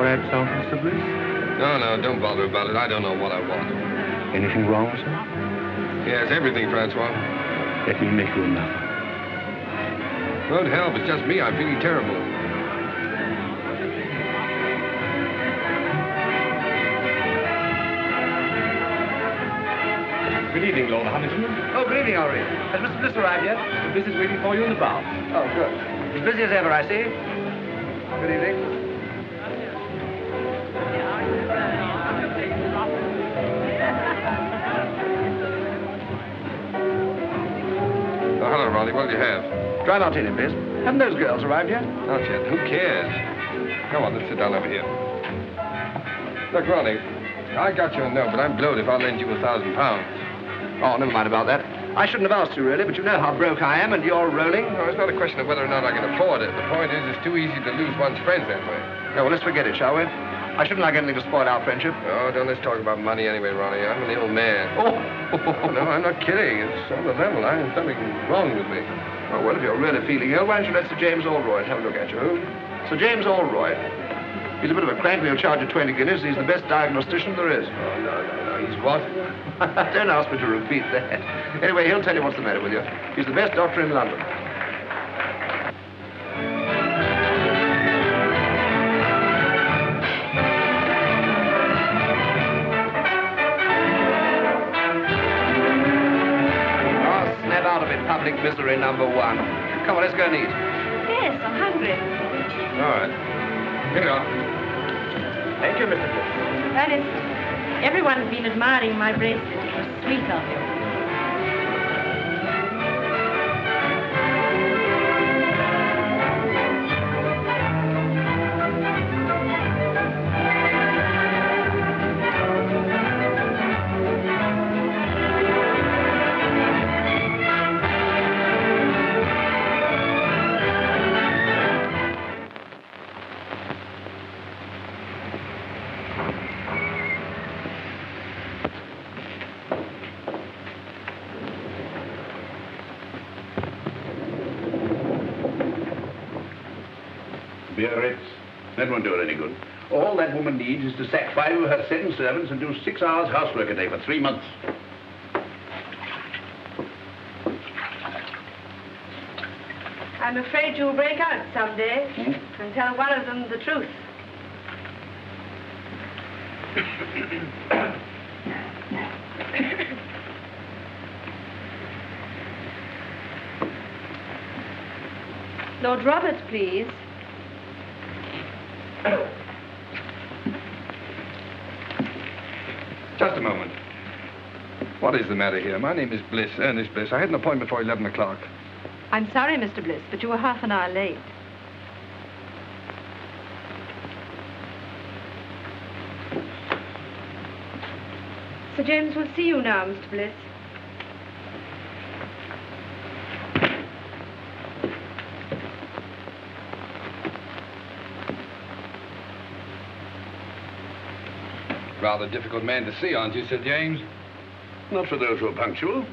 power act something, Mr. Bliss? No, don't bother about it. I don't know what I want. Anything wrong, sir? Yes, everything, Francois. Let me make you another. Good help. It's just me. I'm feeling terrible. Good evening, Lord Hamilton. Oh, good evening, Henri. Has Mr. Bliss arrived yet? The Bliss is waiting for you in the bar. Oh, good. As busy as ever, I see. Good evening. Oh, hello, Ronnie. What'll you have? Dry martini, please. Haven't those girls arrived yet? Not yet. Who cares? Come on, let's sit down over here. Look, Ronnie, I got your note, but I'm blowed if I'll lend you £1,000. Oh, never mind about that. I shouldn't have asked you, really, but you know how broke I am, and you're rolling. No, it's not a question of whether or not I can afford it. The point is, it's too easy to lose one's friends that way. No, well, let's forget it, shall we? I shouldn't like anything to spoil our friendship. Oh, don't let's talk about money anyway, Ronnie. I'm an ill man. Oh! No, I'm not kidding. It's on the level. There's something wrong with me. Oh, well, if you're really feeling ill, why don't you let Sir James Allroyd have a look at you? Sir James Allroyd. He's a bit of a crank, but he'll charge you 20 guineas. He's the best diagnostician there is. Oh, no. He's what? Don't ask me to repeat that. Anyway, he'll tell you what's the matter with you. He's the best doctor in London. Oh, snap out of it, public misery number one. Come on, let's go and eat. Yes, I'm hungry. All right. Here you are. Thank you, Mr. Bliss. Ernest, everyone's been admiring my bracelet. It was sweet of you. Biarritz. That won't do her any good. All that woman needs is to sack 5 of her 7 servants and do 6 hours housework a day for 3 months. I'm afraid you'll break out someday and tell one of them the truth. Lord Robert, please. Just a moment. What is the matter here? My name is Bliss, Ernest Bliss. I had an appointment for 11 o'clock. I'm sorry, Mr. Bliss, but you were half an hour late. Sir James will see you now, Mr. Bliss. Rather difficult man to see, aren't you, Sir James? Not for those who are punctual.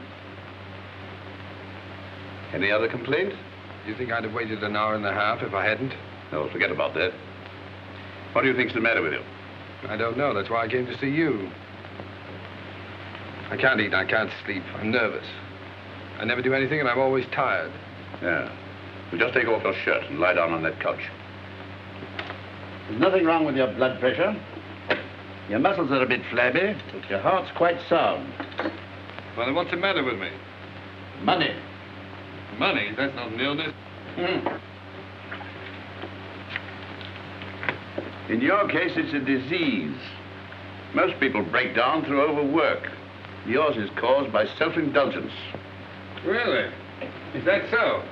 Any other complaint? Do you think I'd have waited an hour and a half if I hadn't? No, forget about that. What do you think's the matter with you? I don't know. That's why I came to see you. I can't eat, I can't sleep. I'm nervous. I never do anything, and I'm always tired. Yeah. Well, just take off your shirt and lie down on that couch. There's nothing wrong with your blood pressure. Your muscles are a bit flabby, but your heart's quite sound. Well, then what's the matter with me? Money. Money? That's not an illness. In your case, it's a disease. Most people break down through overwork. Yours is caused by self-indulgence. Really? Is that so?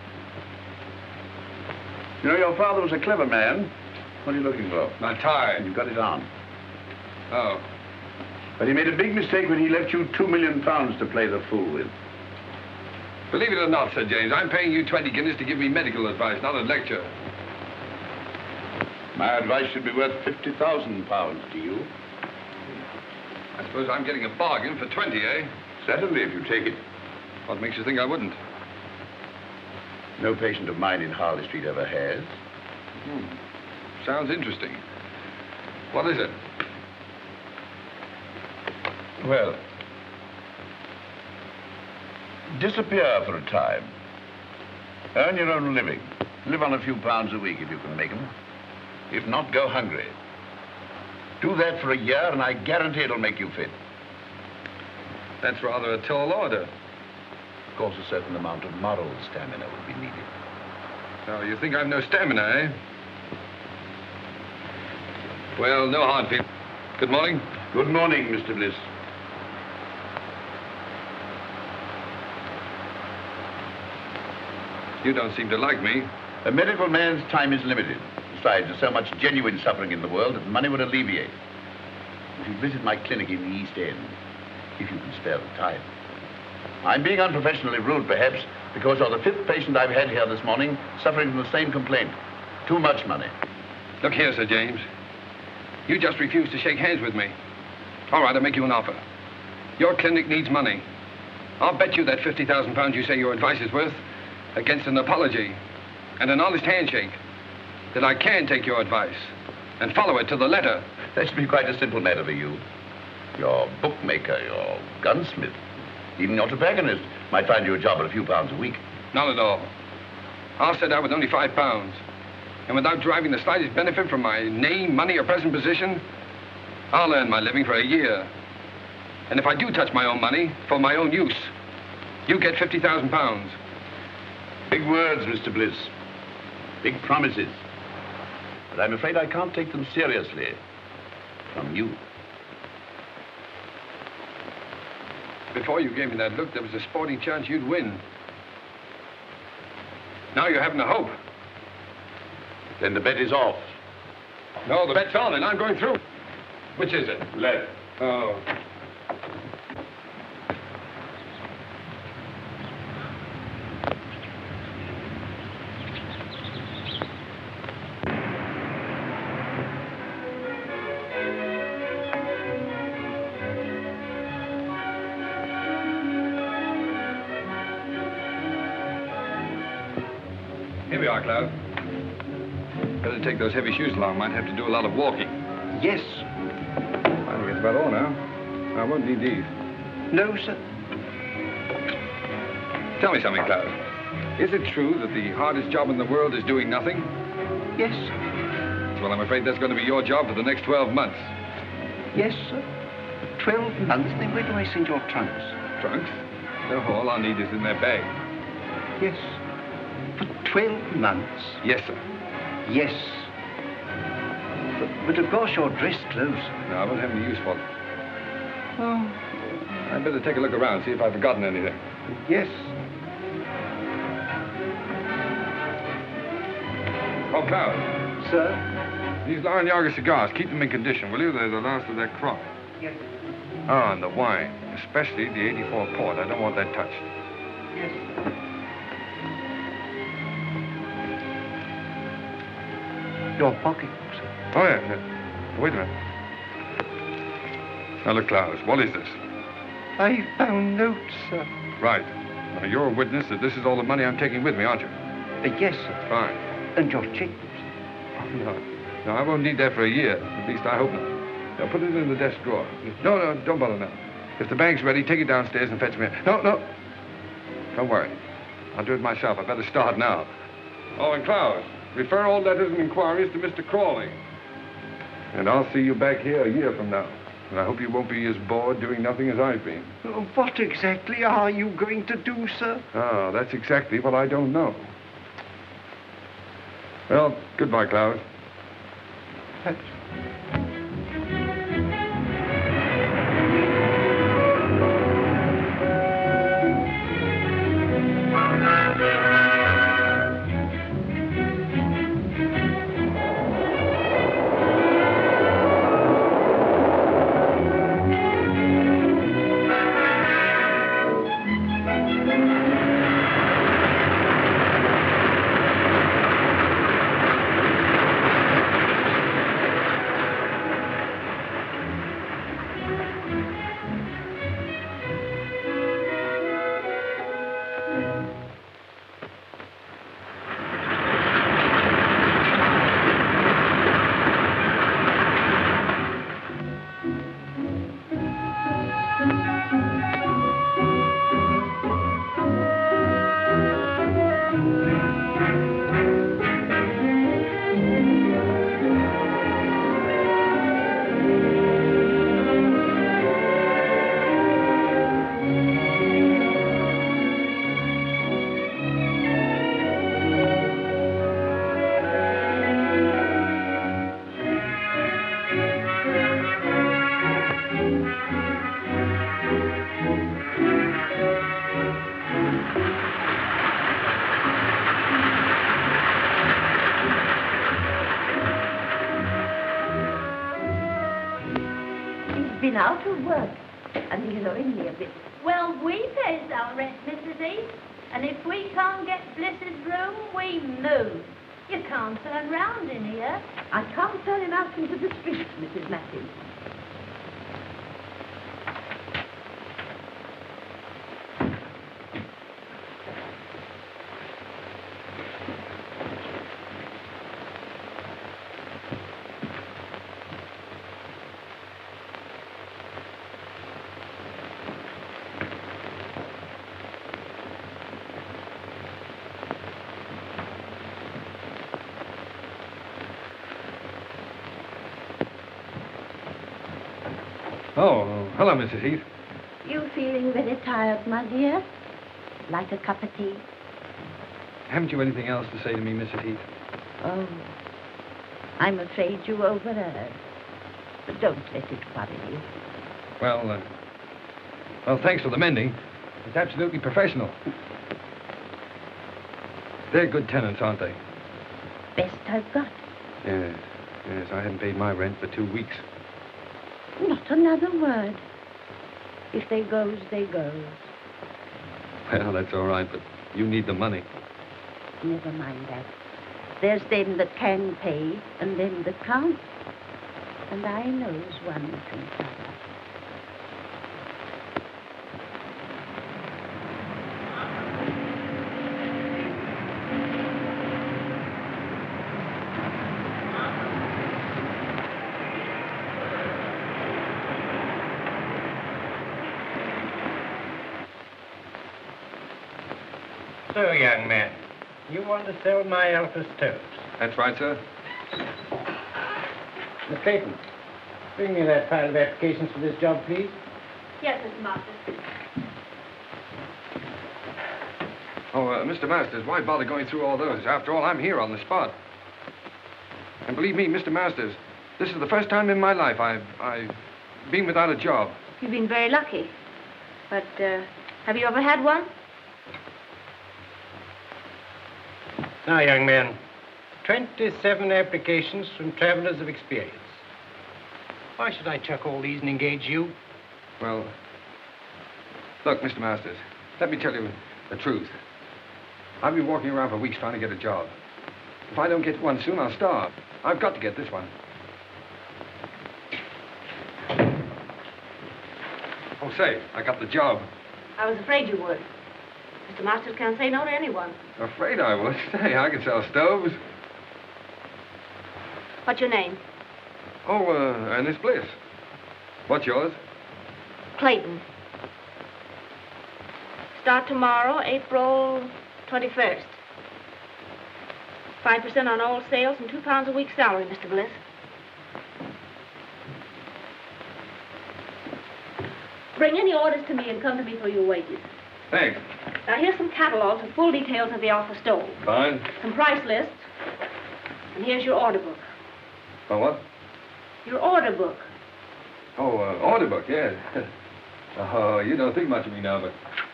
You know, your father was a clever man. What are you looking for? My tie. You've got it on. Oh. But he made a big mistake when he left you £2 million to play the fool with. Believe it or not, Sir James, I'm paying you 20 guineas to give me medical advice, not a lecture. My advice should be worth £50,000 to you. I suppose I'm getting a bargain for 20, eh? Certainly, if you take it. What makes you think I wouldn't? No patient of mine in Harley Street ever has. Sounds interesting. What is it? Well, disappear for a time. Earn your own living. Live on a few pounds a week if you can make them. If not, go hungry. Do that for a year and I guarantee it'll make you fit. That's rather a tall order. Of course, a certain amount of moral stamina will be needed. Oh, you think I've no stamina, eh? Well, no hard feelings. Good morning. Good morning, Mr. Bliss. You don't seem to like me. A medical man's time is limited. Besides, there's so much genuine suffering in the world that money would alleviate. If you visit my clinic in the East End, if you can spare the time. I'm being unprofessionally rude, perhaps, because you're the 5th patient I've had here this morning suffering from the same complaint. Too much money. Look here, Sir James. You just refused to shake hands with me. All right, I'll make you an offer. Your clinic needs money. I'll bet you that £50,000 you say your advice is worth against an apology and an honest handshake that I can take your advice and follow it to the letter. That should be quite a simple matter for you. Your bookmaker, your gunsmith, even your tobacconist might find you a job at a few pounds a week. Not at all. I'll set out with only £5. And without deriving the slightest benefit from my name, money, or present position, I'll earn my living for a year. And if I do touch my own money for my own use, you get £50,000. Big words, Mr. Bliss. Big promises. But I'm afraid I can't take them seriously. From you. Before you gave me that look, there was a sporting chance you'd win. Now you're having a hope. Then the bet is off. No, the bet's on, and I'm going through. Which is it? Left. Oh. Here we are, Cloud. Better take those heavy shoes along. Might have to do a lot of walking. Yes. I think that's about all now. I won't need these. No, sir. Tell me something, Cloud. Is it true that the hardest job in the world is doing nothing? Yes. Well, I'm afraid that's going to be your job for the next 12 months. Yes, sir. 12 months? Then where do I send your trunks? Trunks? No, all I need is in their bag. Yes. For 12 months? Yes, sir. Yes. But of course you're dress clothes. No, I won't have any use for them. Oh. I'd better take a look around, see if I've forgotten anything. Yes. Oh, Cloud. Sir? These Larrañaga cigars, keep them in condition, will you? They're the last of their crop. Yes. Ah, and the wine, especially the 84 port. I don't want that touched. Yes. Your pocketbook, sir. Oh, yeah. Wait a minute. Now, look, Klaus, what is this? I found notes, sir. Right. Now, you're a witness that this is all the money I'm taking with me, aren't you? Yes, sir. Fine. And your checkbooks. Oh, no. No, I won't need that for a year. At least I hope not. Now, put it in the desk drawer. No, don't bother now. If the bank's ready, take it downstairs and fetch me. No. Don't worry. I'll do it myself. I better start now. Oh, and Klaus, refer all letters and inquiries to Mr. Crawley. And I'll see you back here a year from now. And I hope you won't be as bored doing nothing as I've been. What exactly are you going to do, sir? Oh, that's exactly what I don't know. Well, goodbye, Klaus. been out of work, and he's owing me a bit. Well, we pays our rent, Mrs. Heath. And if we can't get Bliss's room, we move. You can't turn round in here. I can't turn him out into the street, Mrs. Matthews. Oh, hello, Mrs. Heath. You feeling very tired, my dear? Like a cup of tea? Haven't you anything else to say to me, Mrs. Heath? Oh, I'm afraid you overheard. But don't let it worry you. Well, thanks for the mending. It's absolutely professional. They're good tenants, aren't they? Best I've got. Yes, I haven't paid my rent for 2 weeks. Not another word. If they goes, they goes. Well, that's all right, but you need the money. Never mind that. There's them that can pay and them that can't. And I knows one thing, Father. So, young man, you want to sell my Alpha stoves? That's right, sir. Miss Clayton, bring me that pile of applications for this job, please. Yes, Mr. Masters. Oh, Mr. Masters, why bother going through all those? After all, I'm here on the spot. And believe me, Mr. Masters, this is the first time in my life I've been without a job. You've been very lucky. But, have you ever had one? Now, young man, 27 applications from travelers of experience. Why should I chuck all these and engage you? Well, look, Mr. Masters, let me tell you the truth. I've been walking around for weeks trying to get a job. If I don't get one soon, I'll starve. I've got to get this one. Oh, say, I got the job. I was afraid you would. Mr. Masters can't say no to anyone. Afraid I would. Say, I can sell stoves. What's your name? Oh, Ernest Bliss. What's yours? Clayton. Start tomorrow, April 21st. 5% on all sales and £2 a week salary, Mr. Bliss. Bring any orders to me and come to me for your wages. Thanks. Now, here's some catalogs with full details of the Alpha stove. Fine. Some price lists. And here's your order book. Oh, what? Your order book. Oh, order book, yes. Oh, you don't think much of me now, but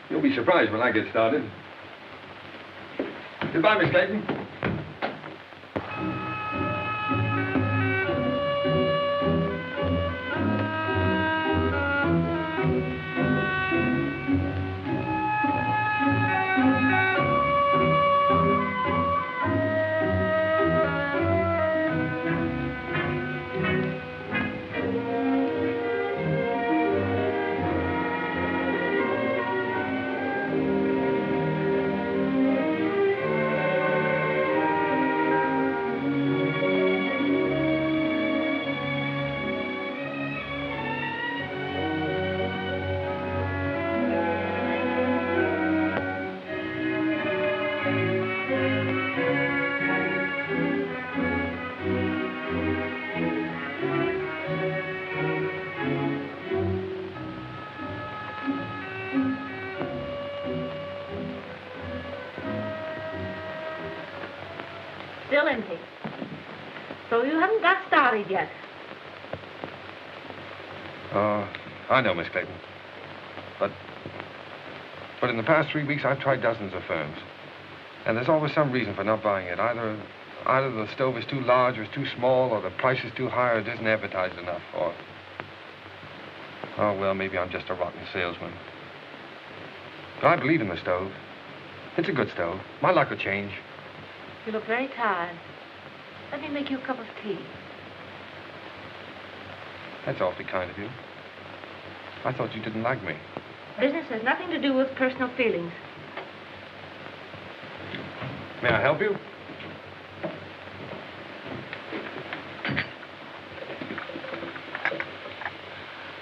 you'll be surprised when I get started. Goodbye, Miss Clayton. Still empty. So you haven't got started yet. I know, Miss Clayton. But in the past 3 weeks, I've tried dozens of firms. And there's always some reason for not buying it. Either the stove is too large or it's too small, or the price is too high, or it isn't advertised enough, or... Oh, well, maybe I'm just a rotten salesman. But I believe in the stove. It's a good stove. My luck will change. You look very tired. Let me make you a cup of tea. That's awfully kind of you. I thought you didn't like me. Business has nothing to do with personal feelings. May I help you?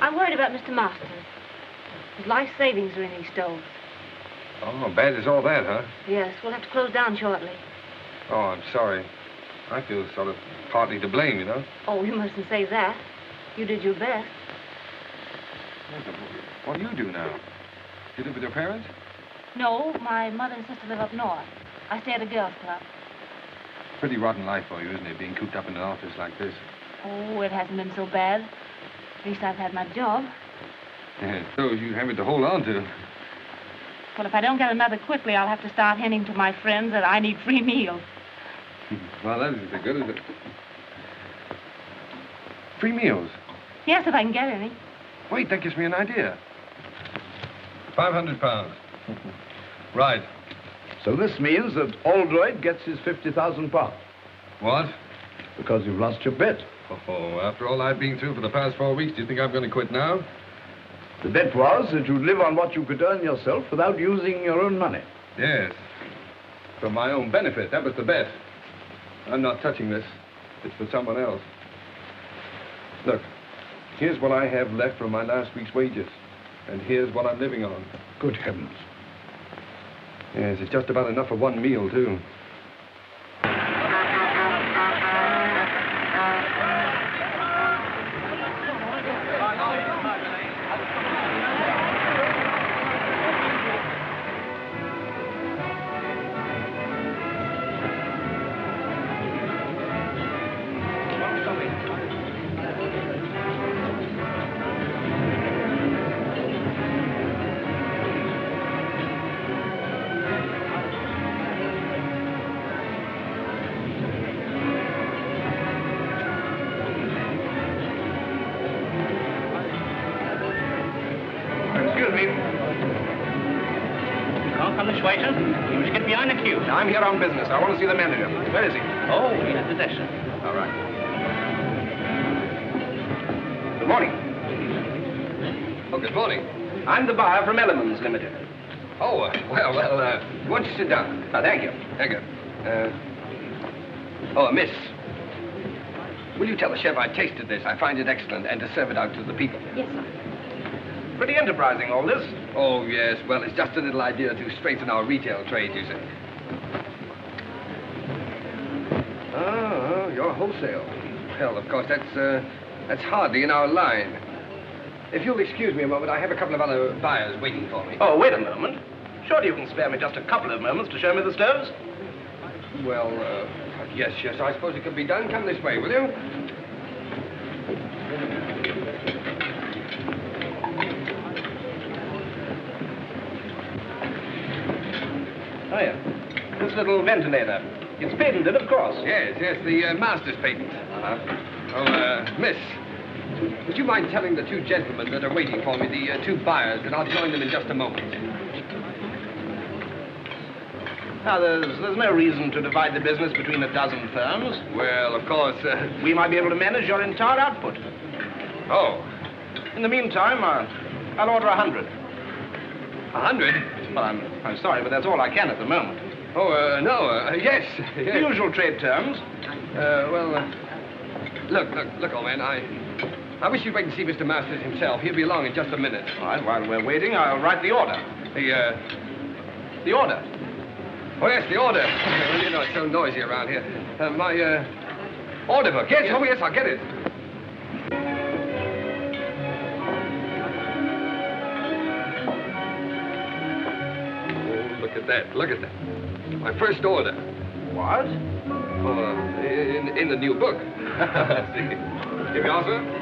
I'm worried about Mr. Masters. His life savings are in these stoves. Oh, bad as all that, huh? Yes, we'll have to close down shortly. Oh, I'm sorry. I feel sort of partly to blame, you know. Oh, you mustn't say that. You did your best. What do you do now? You live with your parents? No, my mother and sister live up north. I stay at a girls' club. Pretty rotten life for you, isn't it, being cooped up in an office like this? Oh, it hasn't been so bad. At least I've had my job. Yeah, those you having to hold on to. Well, if I don't get another quickly, I'll have to start hinting to my friends that I need free meals. Well, that isn't so good, is it? Free meals? Yes, if I can get any. Wait, that gives me an idea. 500 pounds. Right. So this means that Aldroyd gets his 50,000 pounds. What? Because you've lost your bet. Oh, after all I've been through for the past 4 weeks, do you think I'm going to quit now? The bet was that you'd live on what you could earn yourself without using your own money. Yes. For my own benefit. That was the bet. I'm not touching this. It's for someone else. Look, here's what I have left from my last week's wages. And here's what I'm living on. Good heavens. Yes, it's just about enough for one meal, too. Excuse me. Can't come this way, sir. You must get behind the queue. I'm here on business. I want to see the manager. Where is he? Oh, he's at the desk, sir. All right. Good morning. Oh, good morning. I'm the buyer from Elements Limited. Oh, well, why don't you sit down? Oh, thank you. Thank you. Miss. Will you tell the chef I tasted this? I find it excellent, and to serve it out to the people. Yes, sir. Pretty enterprising, all this. Oh, yes. Well, it's just a little idea to strengthen our retail trade, you see. Oh, you're wholesale. Well, of course, that's hardly in our line. If you'll excuse me a moment, I have a couple of other buyers waiting for me. Oh, wait a moment. Surely you can spare me just a couple of moments to show me the stoves? Well, yes, I suppose it could be done. Come this way, will you? Oh, yeah. This little ventilator. It's patented, of course. Yes, the master's patent. Miss, would you mind telling the two gentlemen that are waiting for me, the two buyers, that I'll join them in just a moment? Now, there's no reason to divide the business between a dozen firms. Well, of course, We might be able to manage your entire output. Oh, In the meantime, I'll order 100. 100? Well, I'm sorry, but that's all I can at the moment. Oh, no, yes. The usual trade terms. Look, old man, I wish you'd wait and see Mr. Masters himself. He'll be along in just a minute. All right, while we're waiting, I'll write the order. The order. Oh, yes, the order. Well, you know, it's so noisy around here. My order book. Yes, oh, yes, I'll get it. Oh, look at that. My first order. What? Oh, in the new book. Here we are, sir.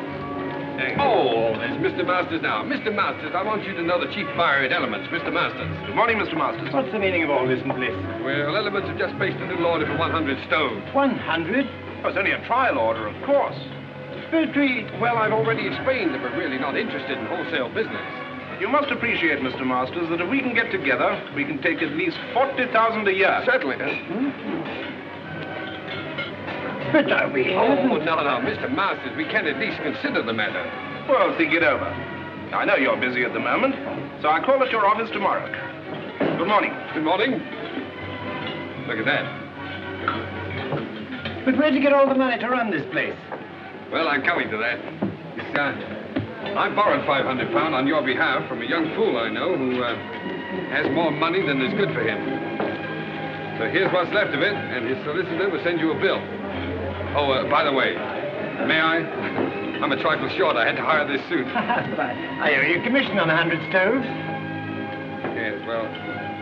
Oh, it's Mr. Masters now. Mr. Masters, I want you to know the chief buyer at Elements, Mr. Masters. Good morning, Mr. Masters. What's the meaning of all this, Bliss? Well, Elements have just placed a little order for 100 stoves. 100? Oh, it's only a trial order, of course. Petrie? Well, I've already explained that we're really not interested in wholesale business. You must appreciate, Mr. Masters, that if we can get together, we can take at least 40,000 a year. Certainly. But are we? Oh, no, Mr. Masters, we can at least consider the matter. Well, think it over. I know you're busy at the moment, so I'll call at your office tomorrow. Good morning. Good morning. Look at that. But where'd you get all the money to run this place? Well, I'm coming to that. I borrowed £500 on your behalf from a young fool I know who has more money than is good for him. So here's what's left of it, and his solicitor will send you a bill. Oh, by the way, may I? I'm a trifle short. I had to hire this suit. I owe you commission on 100 stoves. Yes, well,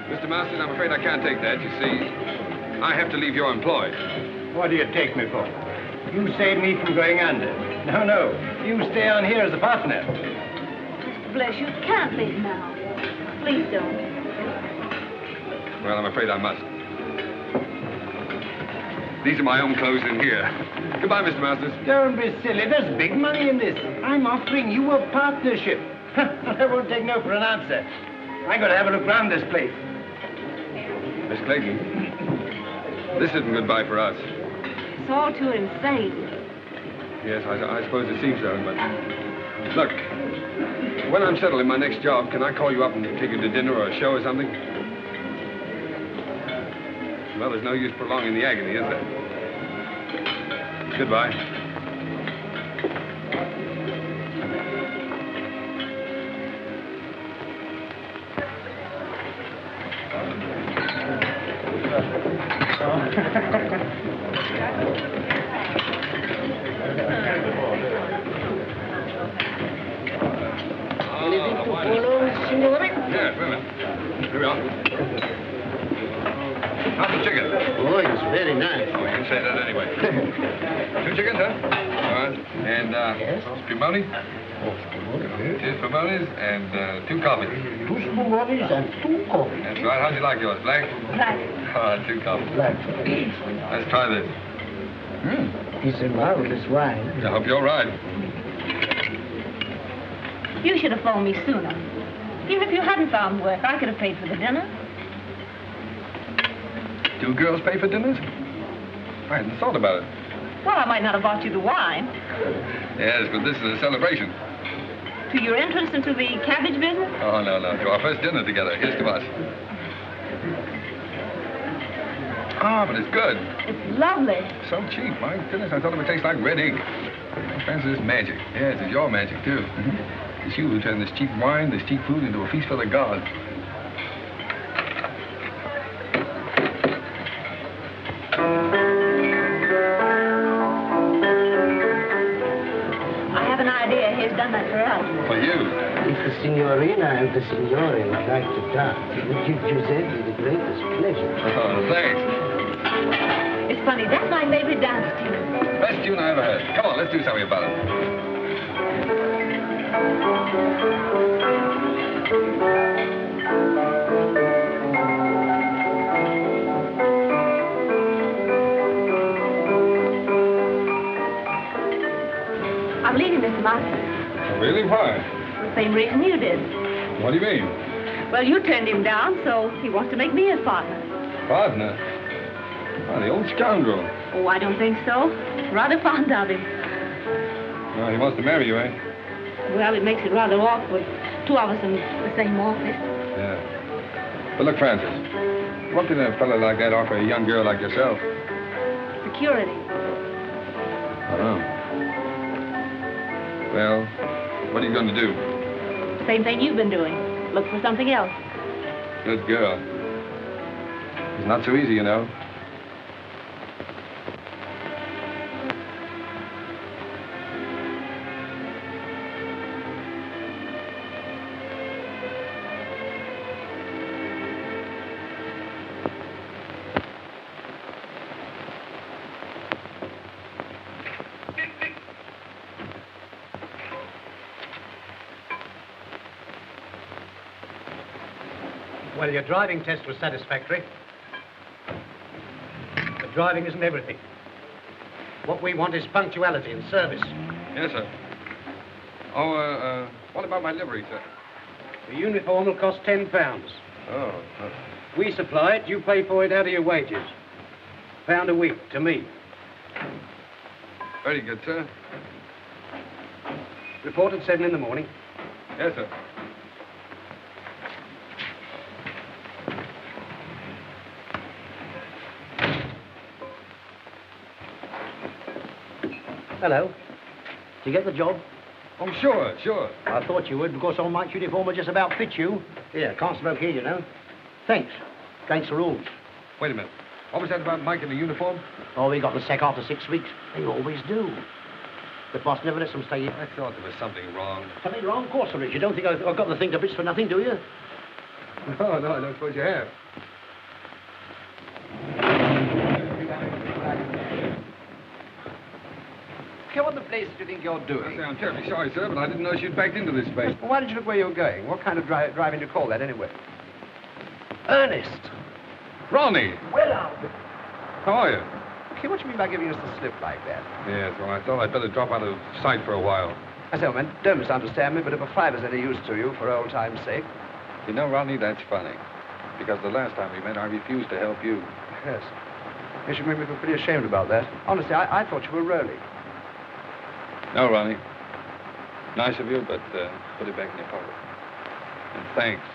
Mr. Masters, I'm afraid I can't take that. You see, I have to leave your employ. What do you take me for? You saved me from going under. No. You stay on here as a partner. Mr. Bliss, you can't leave now. Please don't. Well, I'm afraid I must. These are my own clothes in here. Goodbye, Mr. Masters. Don't be silly. There's big money in this. I'm offering you a partnership. I won't take no for an answer. I'm going to have a look round this place. Miss Clayton, this isn't goodbye for us. It's all too insane. Yes, I suppose it seems so, but... Look, when I'm settled in my next job, can I call you up and take you to dinner or a show or something? Well, there's no use prolonging the agony, is there? Goodbye. Anything to follow, signore? Yes, wait a minute. Here we are. How's the chicken? Oh, it's very nice. Oh, you can say that anyway. 2 chickens, huh? All right. And, spumoni? Two spumonis and 2 coffees. 2 spumoni and 2 coffees. That's right. How'd you like yours? Black? Black. All right, 2 coffees. Black. Let's try this. It's a marvelous wine. I hope you're right. You should have phoned me sooner. Even if you hadn't found work, I could have paid for the dinner. 2 girls pay for dinners? I hadn't thought about it. Well, I might not have bought you the wine. Yes, but this is a celebration. To your entrance into the cabbage business? Oh, no. To our first dinner together. Here's to us. Ah, but it's good. It's lovely. So cheap. My goodness, I thought it would taste like red ink. Francis, it's magic. Yes, it's your magic, too. It's you who turned this cheap wine, this cheap food into a feast for the gods. I have an idea. He's done that for us. For you. If the signorina and the signore would like to dance, it would give Giuseppe the greatest pleasure. Oh, thanks. It's funny. That's my favorite dance tune. Best tune I ever heard. Come on, let's do something about it. I'm leaving, Mr. Martin. Oh, really? Why? For the same reason you did. What do you mean? Well, you turned him down, so he wants to make me his partner. Partner? Oh, the old scoundrel. Oh, I don't think so. Rather fond of him. Well, he wants to marry you, eh? Well, it makes it rather awkward. 2 of us in the same office. Yeah. But look, Francis, what did a fellow like that offer a young girl like yourself? Security. Oh. Well, what are you going to do? Same thing you've been doing. Look for something else. Good girl. It's not so easy, you know. Well, your driving test was satisfactory. But driving isn't everything. What we want is punctuality and service. Yes, sir. Oh, what about my livery, sir? The uniform will cost £10. Oh, We supply it, you pay for it out of your wages. £1 a week to me. very good, sir. Report at 7 in the morning. Yes, sir. Hello. Did you get the job? Oh, sure, sure. I thought you would, because on Mike's uniform will just about fit you. Here, Constable here, you know. Thanks. Against the rules. Wait a minute. What was that about Mike in the uniform? Oh, we got the sack after 6 weeks. They always do. The boss never lets them stay. I thought there was something wrong. Something wrong? Of course there is. You don't think I've got the thing to bits for nothing, do you? No, I don't suppose you have. What the place do you think you're doing? I'm terribly sorry, sir, but I didn't know she'd backed into this space. Well, why did you look where you were going? What kind of driving do you call that, anyway? Ernest. Ronnie! Well, I'll be. How are you? Okay, what do you mean by giving us the slip like that? Yes, well, I thought I'd better drop out of sight for a while. I say, man, don't misunderstand me, but if a fiver's any use to you, for old time's sake. You know, Ronnie, that's funny. Because the last time we met, I refused to help you. Yes. You should make me feel pretty ashamed about that. Honestly, I thought you were rolling. No, Ronnie. Nice of you, but put it back in your pocket. And thanks.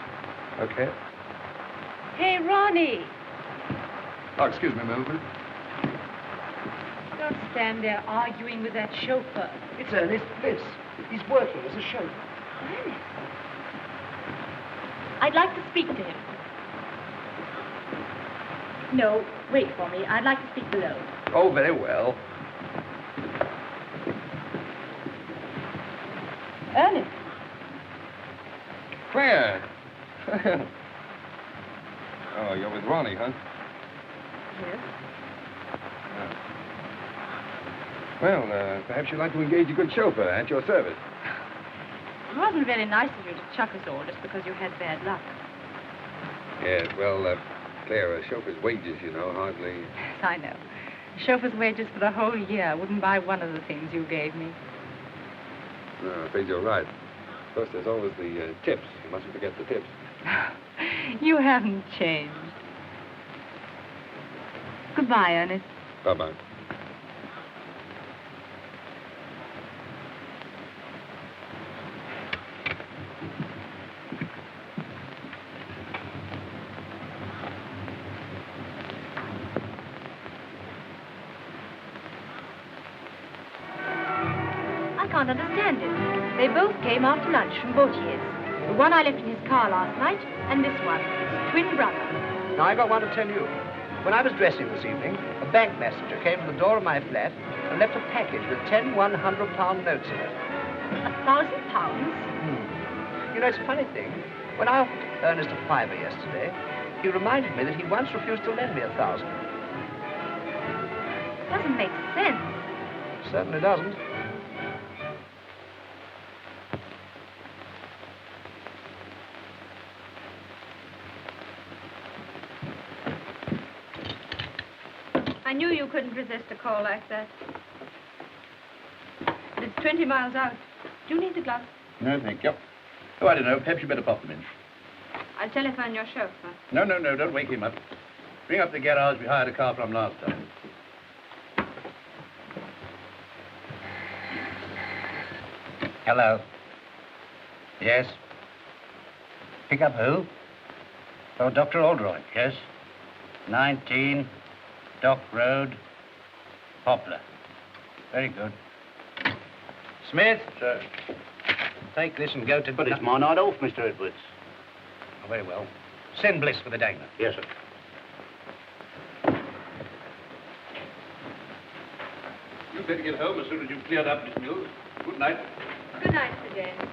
Okay. Hey, Ronnie. Oh, excuse me a moment. Don't stand there arguing with that chauffeur. It's Ernest Bliss. He's working as a chauffeur. Ernest. I'd like to speak to him. No, wait for me. I'd like to speak below. Oh, very well. Ernest. Claire! Oh, you're with Ronnie, huh? Yes. Well, perhaps you'd like to engage a good chauffeur at your service. It wasn't very nice of you to chuck us all just because you had bad luck. Yes, well, Claire, a chauffeur's wages, you know, hardly... Yes, I know. A chauffeur's wages for the whole year wouldn't buy one of the things you gave me. No, I'm afraid you're right. Of course, there's always the tips. You mustn't forget the tips. You haven't changed. Goodbye, Ernest. Bye-bye. I can't understand it. They both came after lunch from Bautier's. The one I left in his car last night, and this one, his twin brother. Now, I got one to tell you. When I was dressing this evening, a bank messenger came to the door of my flat and left a package with 10 £100 notes in it. £1,000? You know, it's a funny thing. When I offered Ernest a fiver yesterday, he reminded me that he once refused to lend me 1,000. Doesn't make sense. Certainly doesn't. I knew you couldn't resist a call like that. But it's 20 miles out. Do you need the gloves? No, thank you. Oh, I don't know. Perhaps you better pop them in. I'll telephone your chauffeur. No, don't wake him up. Bring up the garage we hired a car from last time. Hello. Yes? Pick up who? Oh, Dr. Oldroyd, yes? 19 Dock Road, Poplar. Very good. Smith? Sir. Take this and go to... But it's my night off, Mr. Edwards. Oh, very well. Send Bliss for the Dagner. Yes, sir. You'd better get home as soon as you've cleared up, Miss Mills. Good night. Good night, Sir James.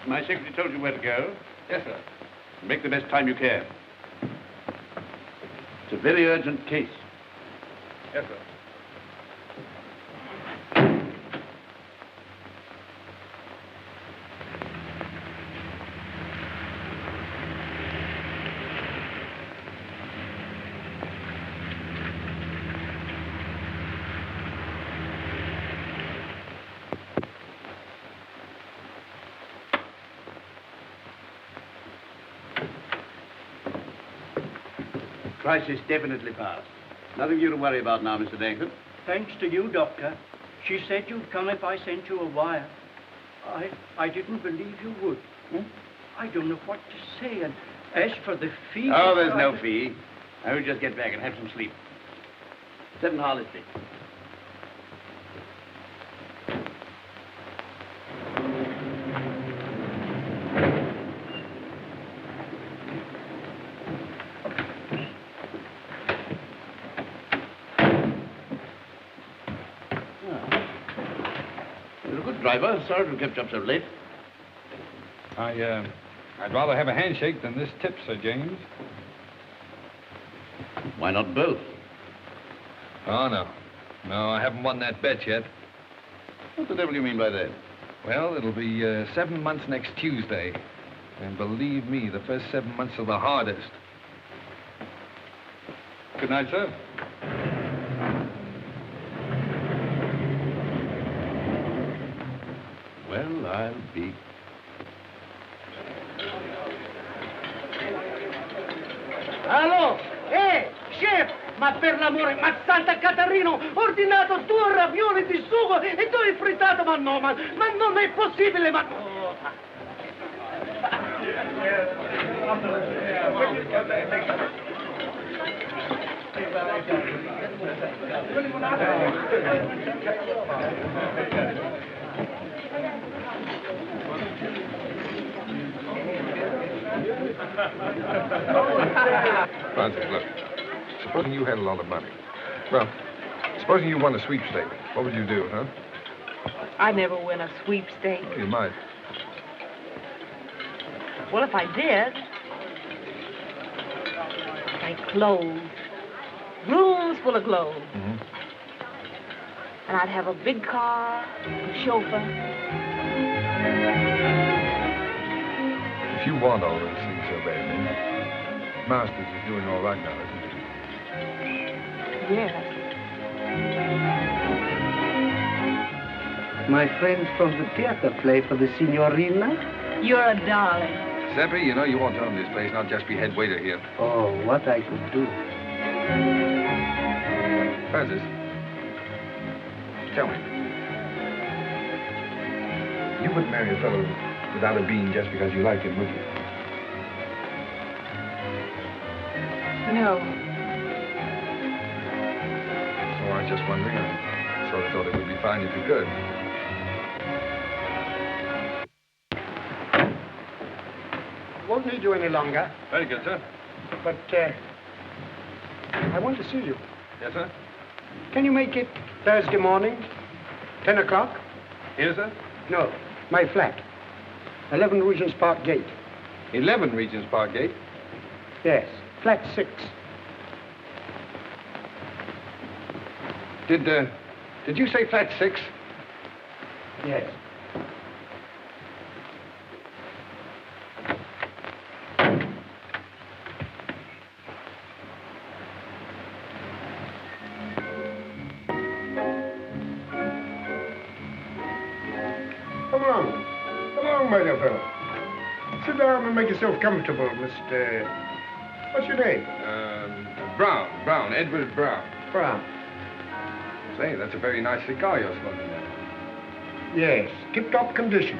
My secretary told you where to go. Yes, sir. Make the best time you can. It's a very urgent case. Yes, sir. Crisis definitely past. Nothing for you to worry about now, Mr. Dankford. Thanks to you, Doctor. She said you'd come if I sent you a wire. I didn't believe you would. I don't know what to say. And as for the fee... Oh, there's no fee. I will just get back and have some sleep. 7 Harley Street. You're a good driver. Sorry to have kept you up so late. I'd rather have a handshake than this tip, Sir James. Why not both? Oh, no. No, I haven't won that bet yet. What the devil do you mean by that? Well, it'll be 7 months next Tuesday. And believe me, the first 7 months are the hardest. Good night, sir. Well, I'll be... Allo? Chef! Ma per l'amore, ma Santa Catarino, ho ordinato 2 ravioli di sugo e 2 frittato, ma no, ma non è possibile, ma... Oh. Francis, look. Supposing you had a lot of money. Well, supposing you won a sweepstake, what would you do, huh? I never win a sweepstake. Well, you might. Well, if I did, like clothes, rooms full of clothes. Mm-hmm. And I'd have a big car, a chauffeur. If you want all those things so badly, Masters is doing all right now, isn't he? Yes. My friends from the theater play for the signorina? You're a darling. Seppi, you know you ought to own this place, not just be head waiter here. Oh, what I could do. Francis, tell me. You wouldn't marry a fellow without a bean just because you liked him, would you? No. Oh, I was just wondering. I sort of thought it would be fine if you could. Won't need you any longer, Very good, sir. but I want to see you. Yes, sir? Can you make it Thursday morning, 10 o'clock? Here, sir? No, my flat. 11 Regent's Park Gate. 11 Regent's Park Gate. Yes, flat 6. Did you say flat 6? Yes. Come along, my dear fellow. Sit down and make yourself comfortable, Mr... What's your name? Brown, Edward Brown. Brown. Say, that's a very nice cigar you're smoking there. Yes, tip-top condition.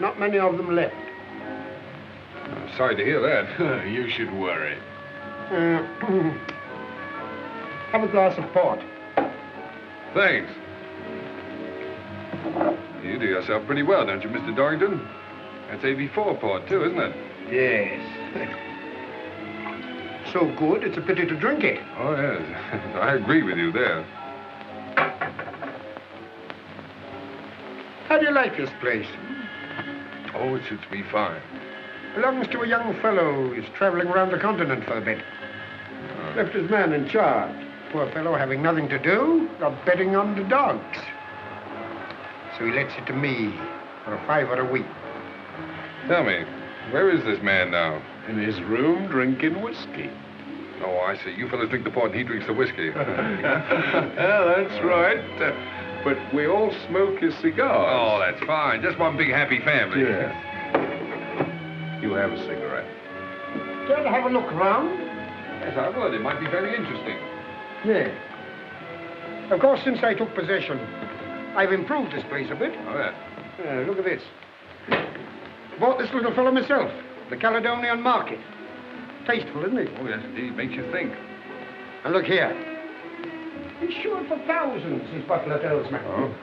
Not many of them left. I'm sorry to hear that. You should worry. Have a glass of port. Thanks. You do yourself pretty well, don't you, Mr. Dorrington? That's AB4 port, too, isn't it? Yes. So good, it's a pity to drink it. Oh, yes. I agree with you there. How do you like this place? Oh, it suits me fine. Belongs to a young fellow who's traveling around the continent for a bit. Left his man in charge. Poor fellow having nothing to do, got betting on the dogs. So he lets it to me for a $5 a week. Tell me, where is this man now? In his room, drinking whiskey. Oh, I see. You fellas drink the port and he drinks the whiskey. That's right. But we all smoke his cigars. Oh, that's fine. Just one big happy family. Yeah. You have a cigarette. Care to have a look round? Yes, I would. It might be very interesting. Yeah. Of course, since I took possession, I've improved this place a bit. Oh, yeah. Look at this. Bought this little fellow myself, the Caledonian Market. Tasteful, isn't it? Oh, yes, indeed. Makes you think. And look here. Insured for thousands, his butler tells me. Oh?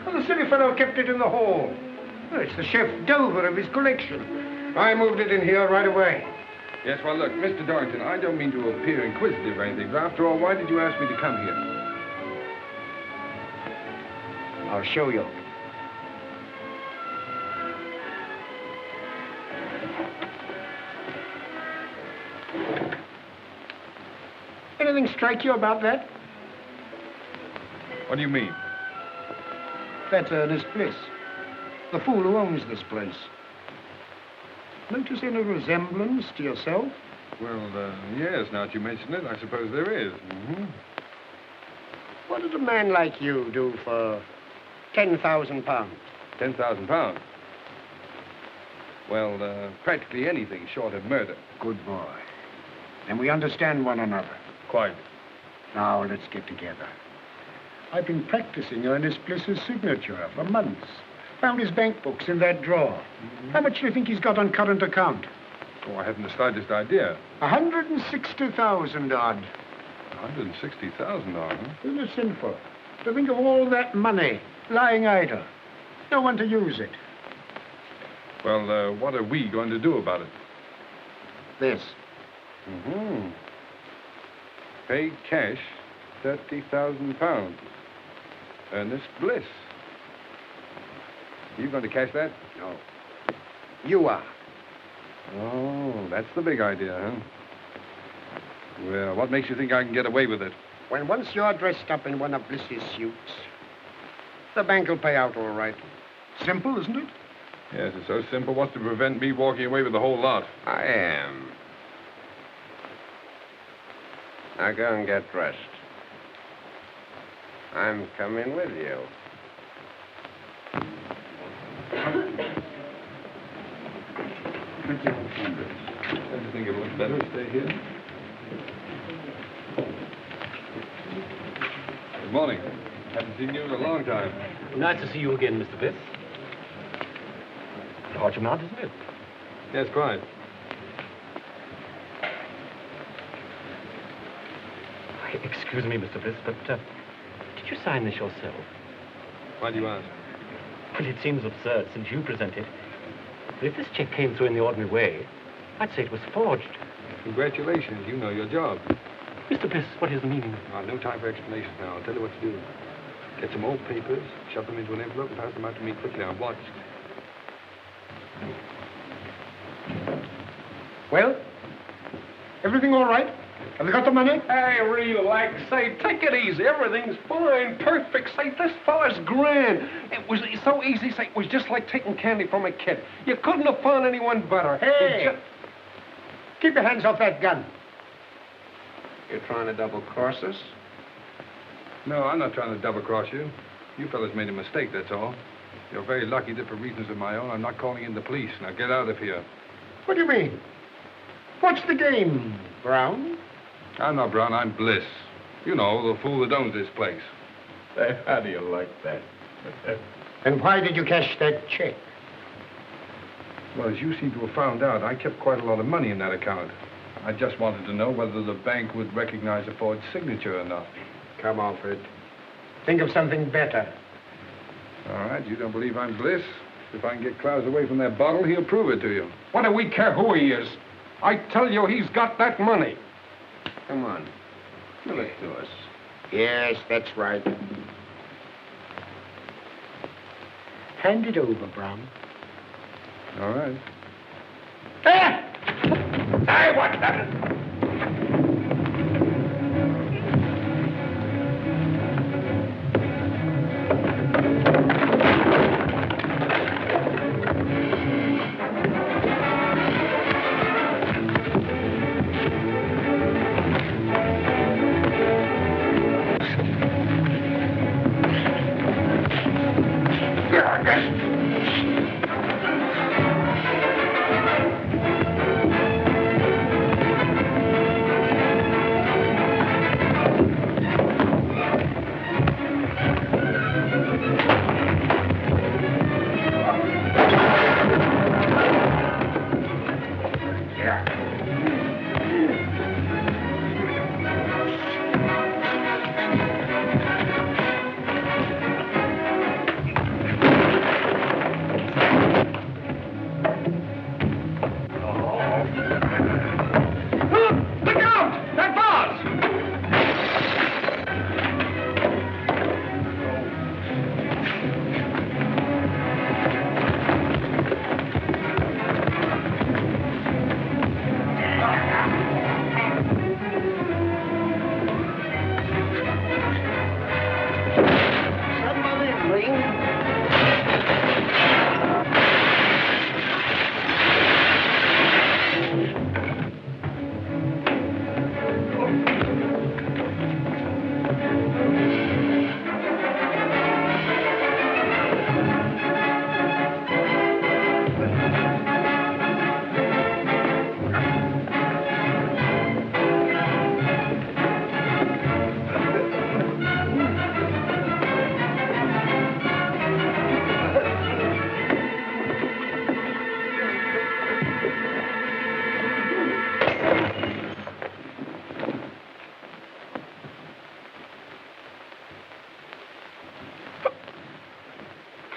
Well, the silly fellow kept it in the hall. Well, it's the chef d'oeuvre of his collection. I moved it in here right away. Yes, well, look, Mr. Dorrington, I don't mean to appear inquisitive or anything, but after all, why did you ask me to come here? I'll show you. Anything strike you about that? What do you mean? That's Ernest Bliss, the fool who owns this place. Notice any resemblance to yourself? Well, yes, now that you mention it, I suppose there is. Mm-hmm. What did a man like you do for £10,000? £10,000? Well, practically anything short of murder. Good boy. Then we understand one another. Quite. Now, let's get together. I've been practicing Ernest Bliss's signature for months. Found his bank books in that drawer. Mm-hmm. How much do you think he's got on current account? Oh, I haven't the slightest idea. 160,000 odd. 160,000 odd, huh? Isn't it sinful to think of all that money lying idle? No one to use it. Well, what are we going to do about it? This. Mm-hmm. Pay cash £30,000. Ernest Bliss. You going to cash that? No. You are. Oh, that's the big idea, huh? Well, what makes you think I can get away with it? When once you're dressed up in one of Bliss's suits, the bank will pay out all right. Simple, isn't it? Yes, it's so simple. What's to prevent me walking away with the whole lot? I am. Now go and get dressed. I'm coming with you. Don't you think it looks better to stay here? Good morning. Haven't seen you in a long time. Nice to see you again, Mr. Bliss. Large amount, isn't it? Yes, quite. Excuse me, Mr. Bliss, but did you sign this yourself? Why do you ask? Well, it seems absurd since you presented. But if this check came through in the ordinary way, I'd say it was forged. Congratulations. You know your job. Mr. Bliss, what is the meaning? No time for explanations now. I'll tell you what to do. Get some old papers, shove them into an envelope, and pass them out to me quickly. I'm watched. Well, everything all right? Have you got the money? Hey, relax. Say, take it easy. Everything's fine, perfect. Say, this fella's grand. It was so easy. Say, it was just like taking candy from a kid. You couldn't have found anyone better. Hey! Keep your hands off that gun. You're trying to double-cross us? No, I'm not trying to double-cross you. You fellas made a mistake, that's all. You're very lucky that for reasons of my own, I'm not calling in the police. Now get out of here. What do you mean? What's the game, Brown? I'm not Brown, I'm Bliss. You know, the fool that owns this place. Say, how do you like that? And why did you cash that check? Well, as you seem to have found out, I kept quite a lot of money in that account. I just wanted to know whether the bank would recognize a forged signature or not. Come on, Fred. Think of something better. All right, you don't believe I'm Bliss? If I can get Klaus away from that bottle, he'll prove it to you. What do we care who he is? I tell you, he's got that money. Come on. Give it to us. Yes, that's right. Hand it over, Brown. All right. Hey, what's that?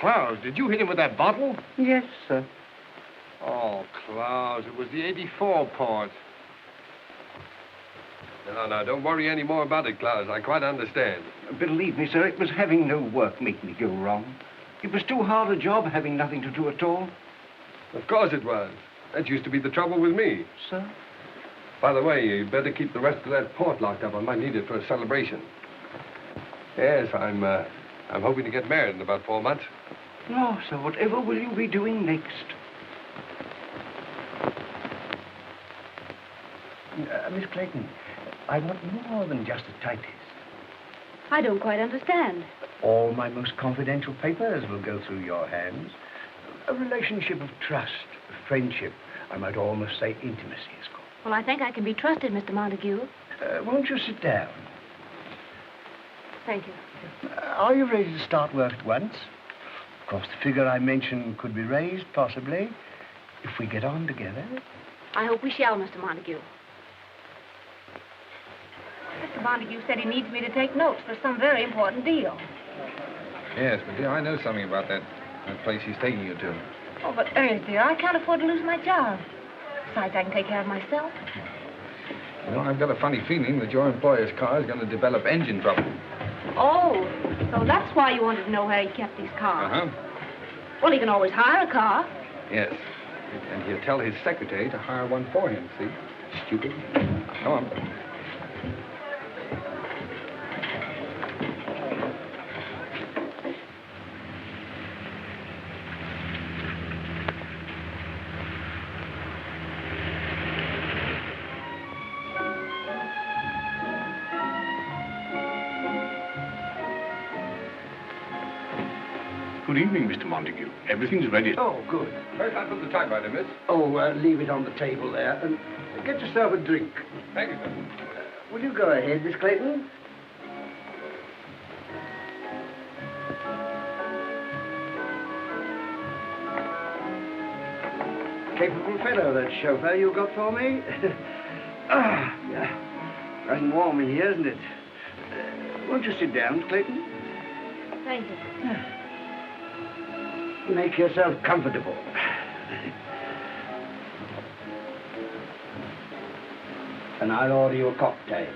Clowes, did you hit him with that bottle? Yes, sir. Oh, Clowes, it was the 84 part. No, don't worry any more about it, Clowes. I quite understand. Believe me, sir, it was having no work make me go wrong. It was too hard a job having nothing to do at all. Of course it was. That used to be the trouble with me. Sir? By the way, you better keep the rest of that port locked up. I might need it for a celebration. Yes, I'm hoping to get married in about 4 months. No, sir, whatever will you be doing next? Miss Clayton, I want more than just a typist. I don't quite understand. All my most confidential papers will go through your hands. A relationship of trust, of friendship, I might almost say intimacy is called. Well, I think I can be trusted, Mr. Montague. Won't you sit down? Thank you. Are you ready to start work at once? Of course, the figure I mentioned could be raised, possibly, if we get on together. I hope we shall, Mr. Montague. Mr. Montague said he needs me to take notes for some very important deal. Yes, but dear, I know something about that place he's taking you to. Oh, but Ernest, dear, I can't afford to lose my job. Besides, I can take care of myself. You know, I've got a funny feeling that your employer's car is going to develop engine trouble. Oh, so that's why you wanted to know where he kept these cars. Uh-huh. Well, he can always hire a car. Yes. And he'll tell his secretary to hire one for him, see? Stupid. Come on. Good evening, Mr. Montague. Everything's ready. Oh, good. Where's that little typewriter, miss? Oh, leave it on the table there. And get yourself a drink. Thank you, sir. Will you go ahead, Miss Clayton? Capable fellow, that chauffeur you got for me. Yeah. Nice and warm in here, isn't it? Won't you sit down, Miss Clayton? Thank you. Make yourself comfortable. And I'll order you a cocktail.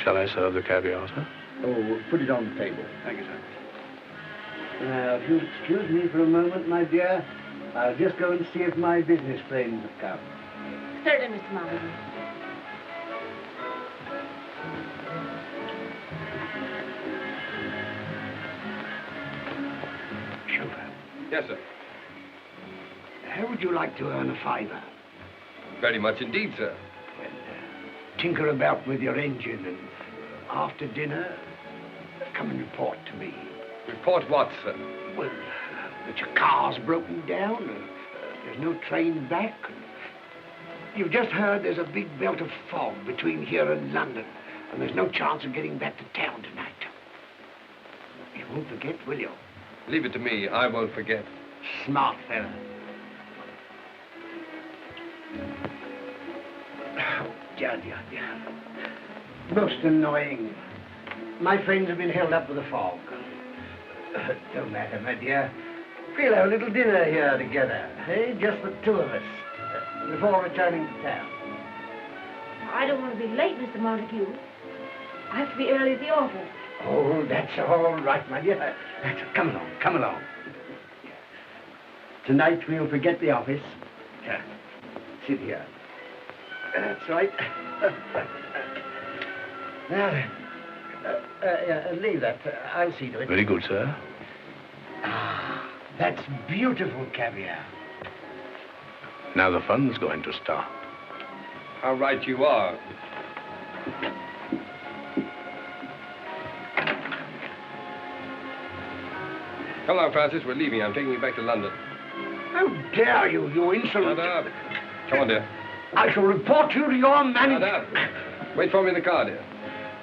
Shall I serve the caviar, sir? Oh, put it on the table. Thank you, sir. Now, if you'll excuse me for a moment, my dear, I'll just go and see if my business friends have come. Certainly, Mr. Montague. Chauffeur, Yes, sir. how would you like to earn a fiver? Very much indeed, sir. Tinker about with your engine, and after dinner, come and report to me. Report what, sir? Well, that your car's broken down, and there's no train back. And you've just heard there's a big belt of fog between here and London, and there's no chance of getting back to town tonight. You won't forget, will you? Leave it to me. I won't forget. Smart fella. Oh, dear. Most annoying. My friends have been held up with the fog. Don't matter, my dear. We'll have a little dinner here together, eh? Just the two of us, before returning to town. I don't want to be late, Mr. Montague. I have to be early at the office. Oh, that's all right, my dear. Come along. Tonight we'll forget the office. Sit here. That's right. Now, leave that. I'll see to it. Very good, sir. Ah, that's beautiful caviar. Now the fun's going to start. How right you are. Come on, Francis. We're leaving. I'm taking you back to London. How dare you, you insolent... Shut up. Come on, dear. I shall report you to your manager. Shut up. Wait for me in the car, dear.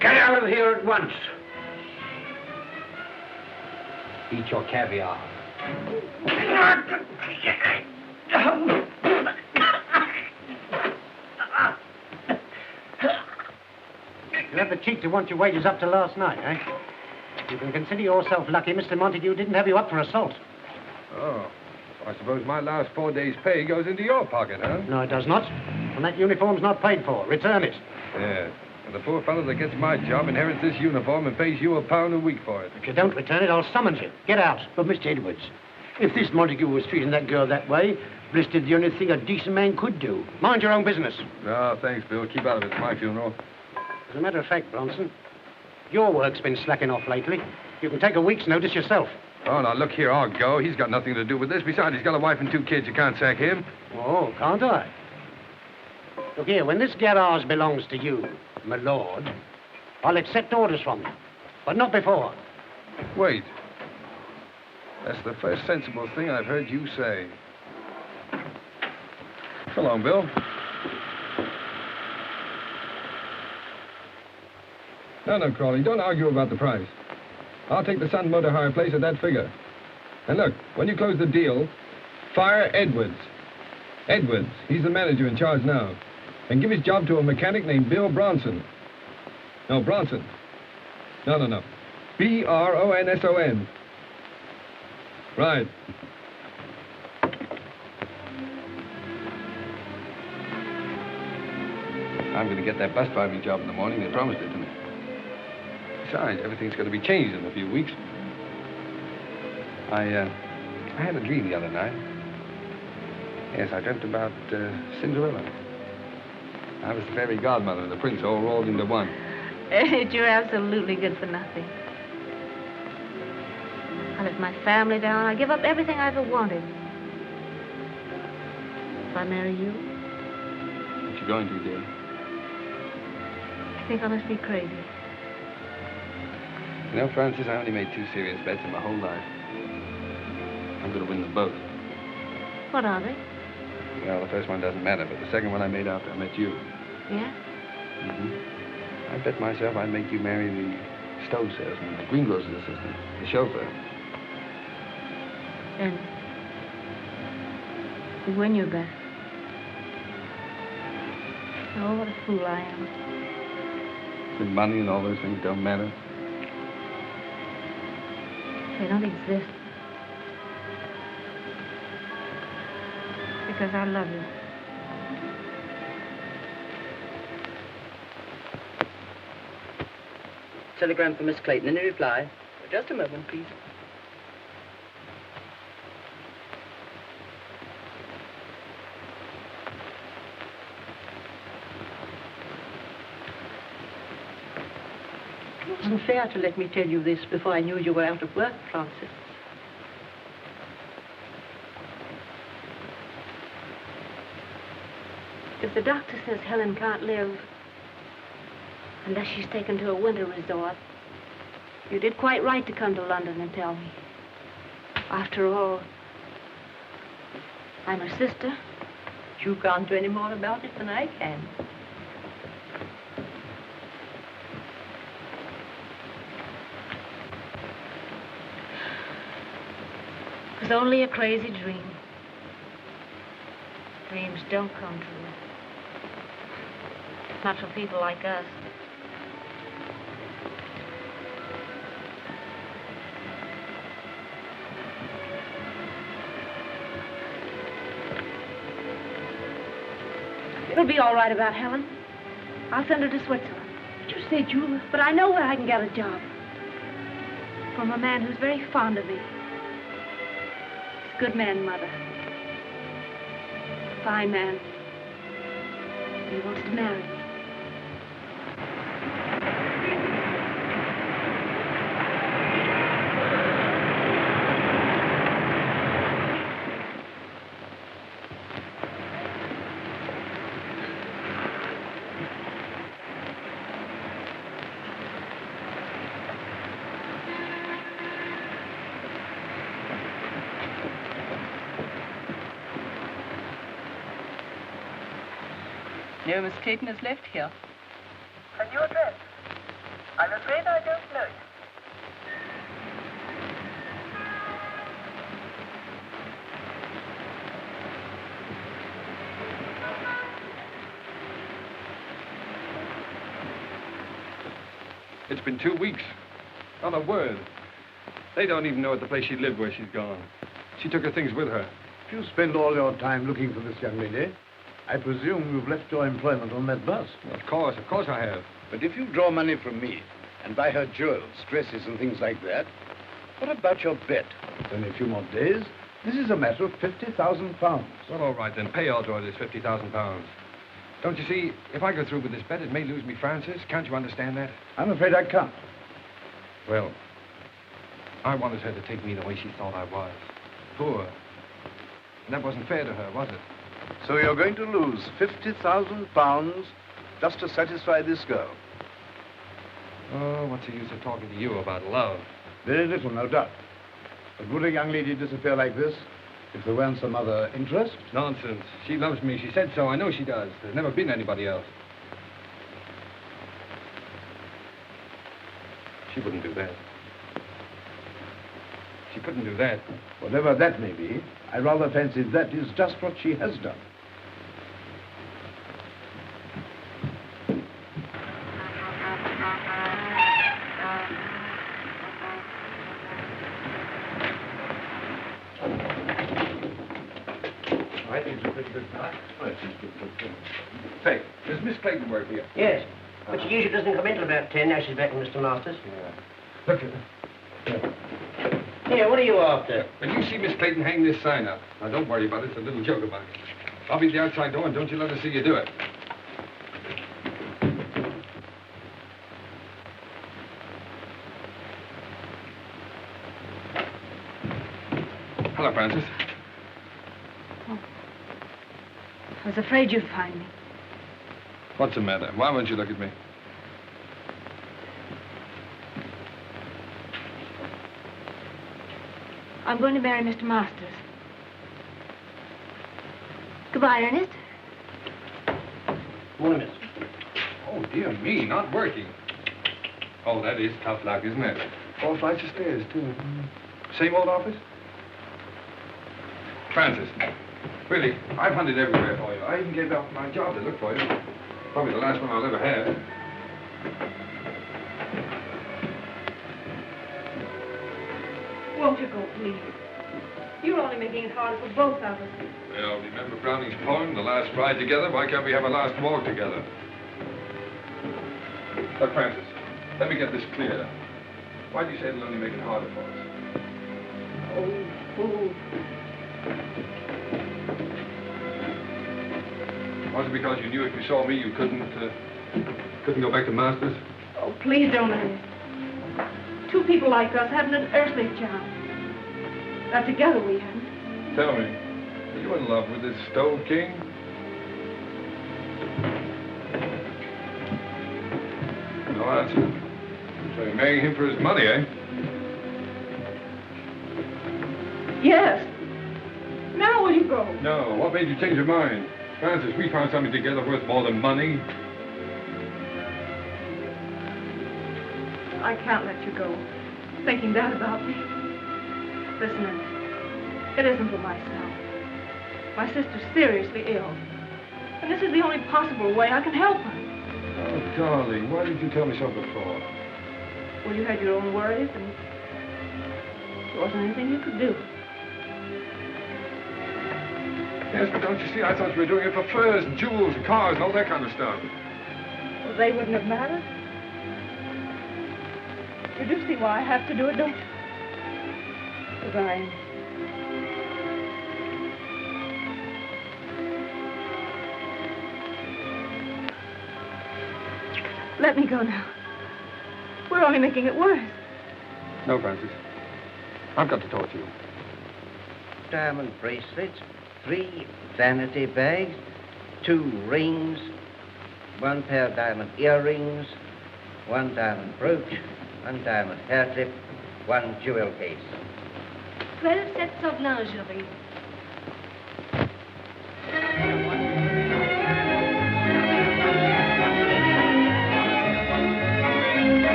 Get out of here at once. Eat your caviar. You had the cheek to want your wages up to last night, eh? You can consider yourself lucky Mr. Montague didn't have you up for assault. Oh. I suppose my last 4 days' pay goes into your pocket, huh? No, it does not. And that uniform's not paid for. Return it. Yeah. And the poor fellow that gets my job inherits this uniform and pays you £1 a week for it. If you don't return it, I'll summons you. Get out. But, Mr. Edwards, if this Montague was treating that girl that way, Bliss did the only thing a decent man could do. Mind your own business. No, thanks, Bill. Keep out of it. It's my funeral. As a matter of fact, Bronson, your work's been slacking off lately. You can take a week's notice yourself. Oh, now, look here. I'll go. He's got nothing to do with this. Besides, he's got a wife and 2 kids. You can't sack him. Oh, can't I? Look here, when this garage belongs to you, my lord, I'll accept orders from you. But not before. Wait. That's the first sensible thing I've heard you say. So long, Bill. No, Crawley, don't argue about the price. I'll take the Sun Motor Hire place at that figure. And look, when you close the deal, fire Edwards. Edwards, he's the manager in charge now. And give his job to a mechanic named Bill Bronson. No, Bronson. No. B-R-O-N-S-O-N. Right. I'm going to get that bus driving job in the morning. They promised it to me. Besides, everything's going to be changed in a few weeks. I had a dream the other night. Yes, I dreamt about Cinderella. I was the fairy godmother and the prince all rolled into one. You're absolutely good for nothing. I let my family down. I give up everything I ever wanted. If I marry you, What you going to, dear? I think I must be crazy. You know, Francis, I only made 2 serious bets in my whole life. I'm going to win them both. What are they? Well, the first one doesn't matter, but the second one I made after I met you. Yeah? Mm-hmm. I bet myself I'd make you marry the stove salesman, the greengrocer's assistant, the chauffeur. And you win your bet. Oh, what a fool I am. The money and all those things don't matter. They don't exist. Because I love you. Telegram from Miss Clayton. Any reply? Just a moment, please. It wasn't fair to let me tell you this before I knew you were out of work, Francis. If the doctor says Helen can't live unless she's taken to a winter resort, you did quite right to come to London and tell me. After all, I'm her sister. You can't do any more about it than I can. It was only a crazy dream. Dreams don't come true. Not for people like us. It'll be all right about Helen. I'll send her to Switzerland. But you said you... But I know where I can get a job. From a man who's very fond of me. He's a good man, Mother. Fine man. He wants to marry me. No, Miss Clayton has left here. And your address? I'm afraid I don't know it. It's been 2 weeks. Not a word. They don't even know at the place she lived where she's gone. She took her things with her. If you spend all your time looking for this young lady, I presume you've left your employment on that bus. Of course I have. But if you draw money from me and buy her jewels, dresses, and things like that, what about your bet? It's only a few more days. This is a matter of £50,000. Well, all right, then. Pay Aldroyd his £50,000. Don't you see, if I go through with this bet, it may lose me Francis. Can't you understand that? I'm afraid I can't. Well, I wanted her to take me the way she thought I was. Poor. And that wasn't fair to her, was it? So you're going to lose £50,000 just to satisfy this girl? Oh, what's the use of talking to you about love? Very little, no doubt. But would a young lady disappear like this if there weren't some other interest? Nonsense. She loves me. She said so. I know she does. There's never been anybody else. She wouldn't do that. She couldn't do that. Whatever that may be, I rather fancy that is just what she has done. I think it's a pretty good start. Say, does Miss Clayton work here? Yes, but she usually doesn't come in till about 10. Now she's back with Mr. Masters. Yeah. Look at her. Here, what are you after? When you see Miss Clayton hang this sign up, now don't worry about it. It's a little joke about it. I'll be at the outside door, and don't you let her see you do it. Hello, Francis. I was afraid you'd find me. What's the matter? Why won't you look at me? I'm going to marry Mr. Masters. Goodbye, Ernest. Morning, miss. Oh, dear me, not working. Oh, that is tough luck, isn't it? 4 flights of stairs, too. Same old office? Francis, really, I've hunted everywhere for you. I even gave up my job to look for you. Probably the last one I'll ever have. Won't you go, please? You're only making it harder for both of us. Well, remember Browning's poem, The Last Ride Together? Why can't we have a last walk together? Look, Francis, let me get this clear. Why do you say it'll only make it harder for us? Was it because you knew if you saw me you couldn't go back to Masters? Oh, please don't, Ernest. Two people like us haven't an earthly chance. Not together we haven't. Tell me, are you in love with this Stove King? No answer. So you're marrying him for his money, eh? Yes. Now will you go? No. What made you change your mind? Francis, we found something together worth more than money. I can't let you go, thinking that about me. Listen, Ernest, it isn't for myself. My sister's seriously ill, and this is the only possible way I can help her. Oh, darling, why didn't you tell me so before? Well, you had your own worries, and there wasn't anything you could do. Yes, but don't you see, I thought you were doing it for furs and jewels and cars and all that kind of stuff. Well, they wouldn't have mattered. You do see why I have to do it, don't you? Goodbye. Let me go now. We're only making it worse. No, Francis. I've got to talk to you. Diamond bracelets, 3 vanity bags, 2 rings, 1 pair of diamond earrings, 1 diamond brooch, 1 diamond hair clip, 1 jewel case. 12 sets of lingerie.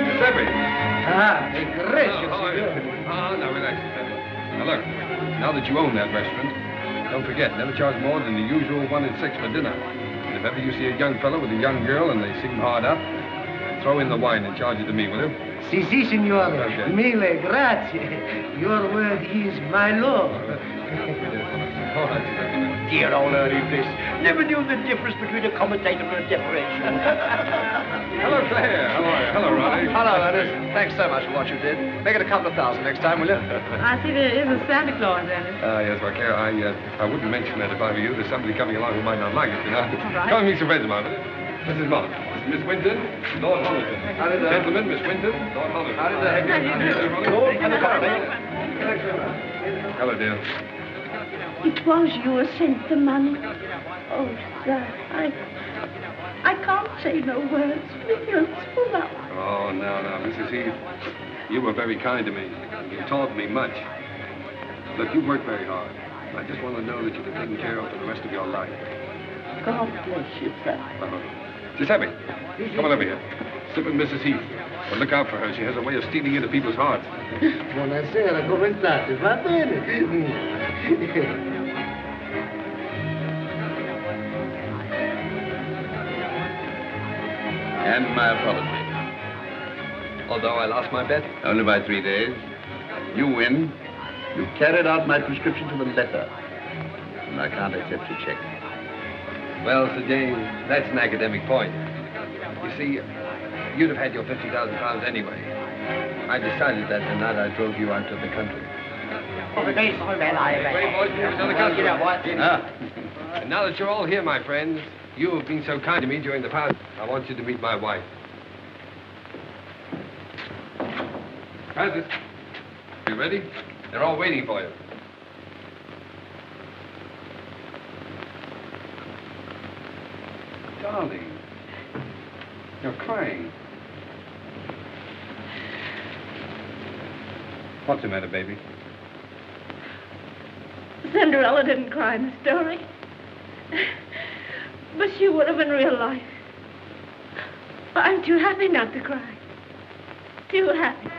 Giuseppe! Ah, gracious. Now relax, Giuseppe. Now look, now that you own that restaurant, don't forget, never charge more than the usual 1 and 6 for dinner. And if ever you see a young fellow with a young girl and they seem hard up, throw in the wine and charge it to me, will you? Si, signore. Okay. Mille grazie. Your word is my law. All right, gentlemen. Dear old Ernie Bliss. Never knew the difference between a commentator and a decoration. Hello, Claire. How are you? Hello, Ronnie. Hello, Ernest. Thanks so much for what you did. Make it a couple of thousand next time, will you? I see there is a Santa Claus, Ernest. Yes, well, Claire, I wouldn't mention that if I were you. There's somebody coming along who might not like it, you know. All right. Come and meet some friends of mine. Mrs. Mott, Miss Winton, Lord Holliton. How did that? Gentlemen, Miss Winton, Lord Holliton. How did that? Hello, dear. It was you who sent the money. Oh, sir, I can't say no words. Millions full up. Oh, no, Mrs. Heath. You were very kind to me. You taught me much. Look, you worked very hard. I just want to know that you've been taken care of for the rest of your life. God bless you, sir. Giuseppe, come on over here. Sit with Mrs. Heath. But look out for her. She has a way of stealing into people's hearts. Buonasera, come state? Va bene? And my apology. Although I lost my bet? Only by 3 days. You win. You carried out my prescription to the letter. And I can't accept your check. Well, Sir James, that's an academic point. You see, you'd have had your £50,000 anyway. I decided that the night I drove you out to the country. Wait, boys, here's another customer. Ah. And now that you're all here, my friends, you have been so kind to me during the past, I want you to meet my wife. Francis, you ready? They're all waiting for you. Darling, you're crying. What's the matter, baby? Cinderella didn't cry in the story. But she would have in real life. I'm too happy not to cry. Too happy.